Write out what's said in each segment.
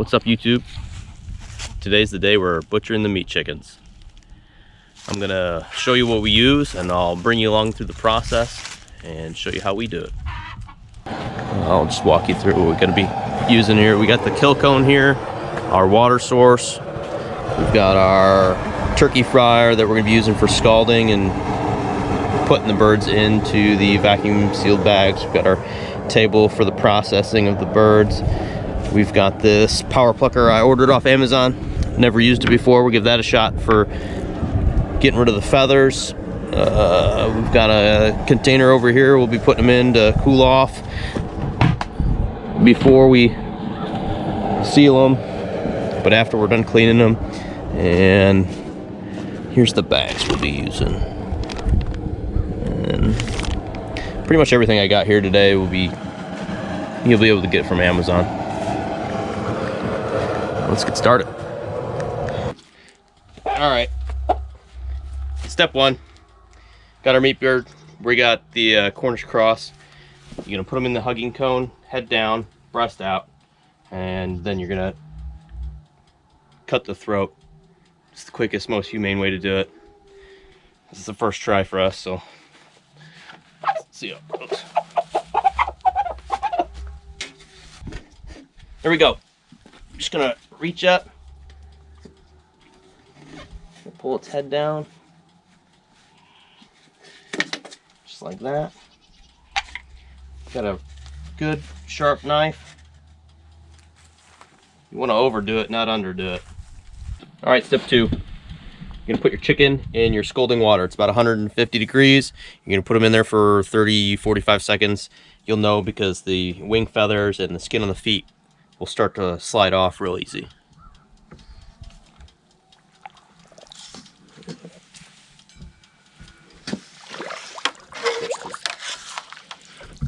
What's up, YouTube? Today's the day we're butchering the meat chickens. I'm gonna show you what we use, and I'll bring you along through the process and show you how we do it. I'll just walk you through what we're gonna be using here. We got the kill cone here, our water source. We've got our turkey fryer that we're gonna be using for scalding and putting the birds into the vacuum sealed bags. We've got our table for the processing of the birds. We've got this power plucker I ordered off Amazon. Never used it before. We'll give that a shot for getting rid of the feathers. We've got a container over here we'll be putting them in to cool off before we seal them, but after we're done cleaning them. And here's the bags we'll be using. And pretty much everything I got here today you'll be able to get from Amazon. Let's get started. All right. Step one. Got our meat bird. We got the Cornish cross. You're gonna put them in the hugging cone, head down, breast out, and then you're gonna cut the throat. It's the quickest, most humane way to do it. This is the first try for us, so let's see how it goes. There we go. I'm just gonna reach up, pull its head down, just like that. Got a good sharp knife. You want to overdo it, not underdo it. All right, step two. You're gonna put your chicken in your scalding water. It's about 150 degrees. You're gonna put them in there for 30-45 seconds. You'll know because the wing feathers and the skin on the feet will start to slide off real easy.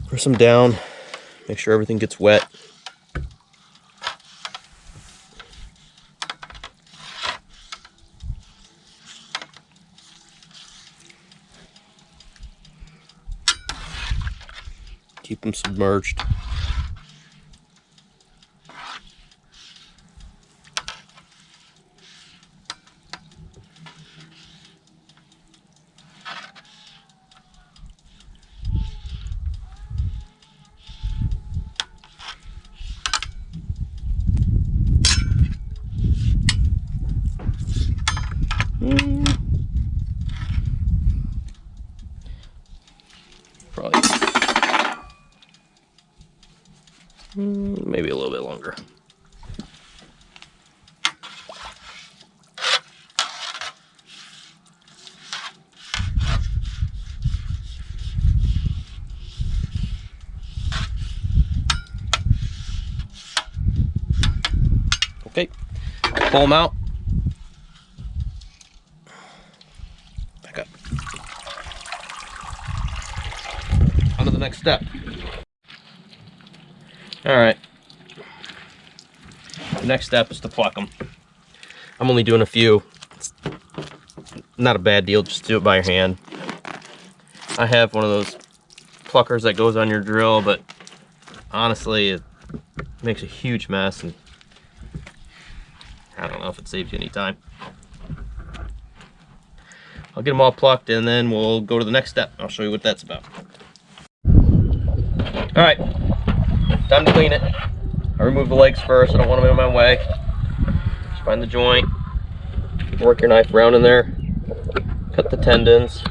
Press them down, make sure everything gets wet. Keep them submerged. Probably maybe a little bit longer. Okay, pull them out. Back up. On to the next step. All right. The next step is to pluck them. I'm only doing a few. It's not a bad deal, just do it by your hand. I have one of those pluckers that goes on your drill, but honestly, it makes a huge mess, and I don't know if it saves you any time. I'll get them all plucked, and then we'll go to the next step. I'll show you what that's about. All right, time to clean it. I remove the legs first. I don't want them in my way. Just find the joint, work your knife around in there, cut the tendons,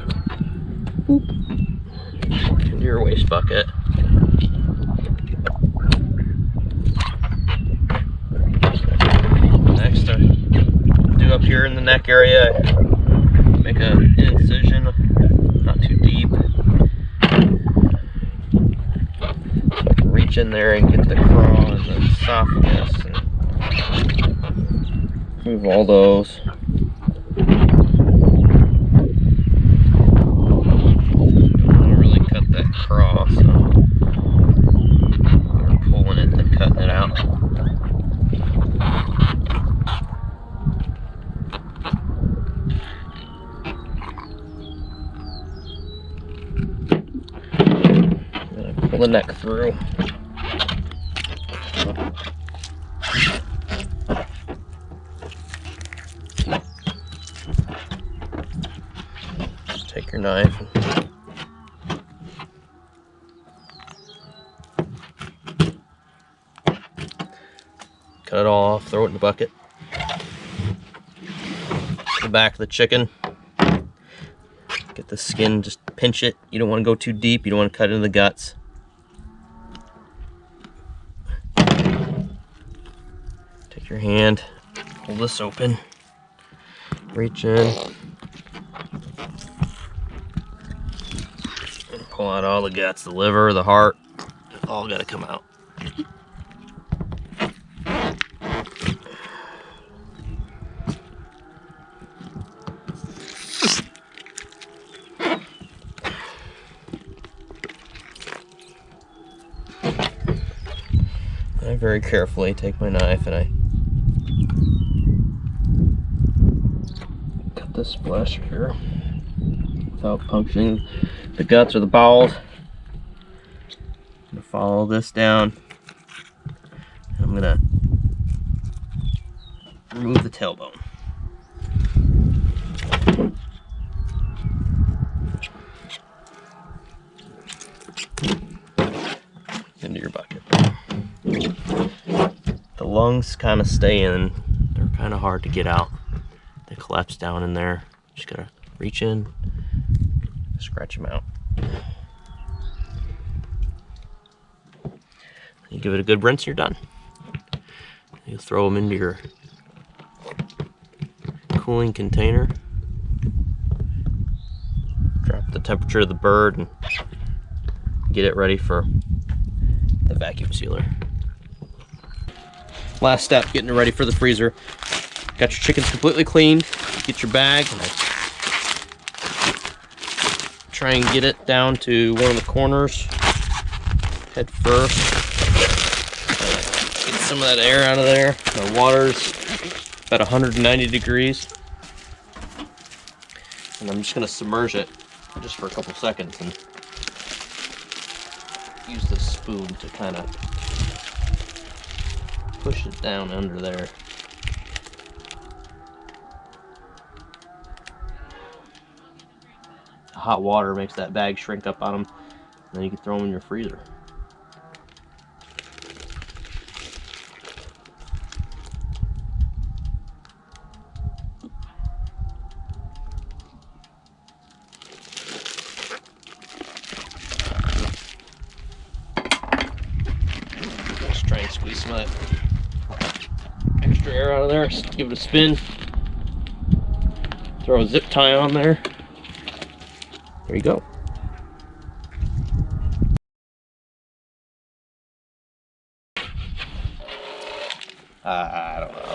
into your waste bucket. Next, I do up here in the neck area, make an incision, not too deep. Reach in there and get the craw and the esophagus and move all those. I don't really cut that craw, so we're pulling it and cutting it out. Pull the neck through. Take your knife and cut it all off, throw it in the bucket. The back of the chicken, get the skin, just pinch it. You don't want to go too deep, you don't want to cut into the guts. Take your hand, pull this open, reach in, and pull out all the guts, the liver, the heart, it's all got to come out. I very carefully take my knife and I cut this flesh here without puncturing the guts or the bowels. I'm going to follow this down. And I'm going to remove the tailbone. Into your bucket. The lungs kind of stay in. They're kind of hard to get out. They collapse down in there. Just gotta reach in, scratch them out. You give it a good rinse, you're done. You throw them into your cooling container. Drop the temperature of the bird and get it ready for the vacuum sealer. Last step, getting it ready for the freezer. Got your chickens completely cleaned. Get your bag and I try and get it down to one of the corners head first. Get some of that air out of there. The water's about 190 degrees. And I'm just gonna submerge it just for a couple seconds and use the spoon to kind of push it down under there. The hot water makes that bag shrink up on them, and then you can throw them in your freezer. Just try and squeeze some of that extra air out of there. Just give it a spin. Throw a zip tie on there. There you go. I don't know.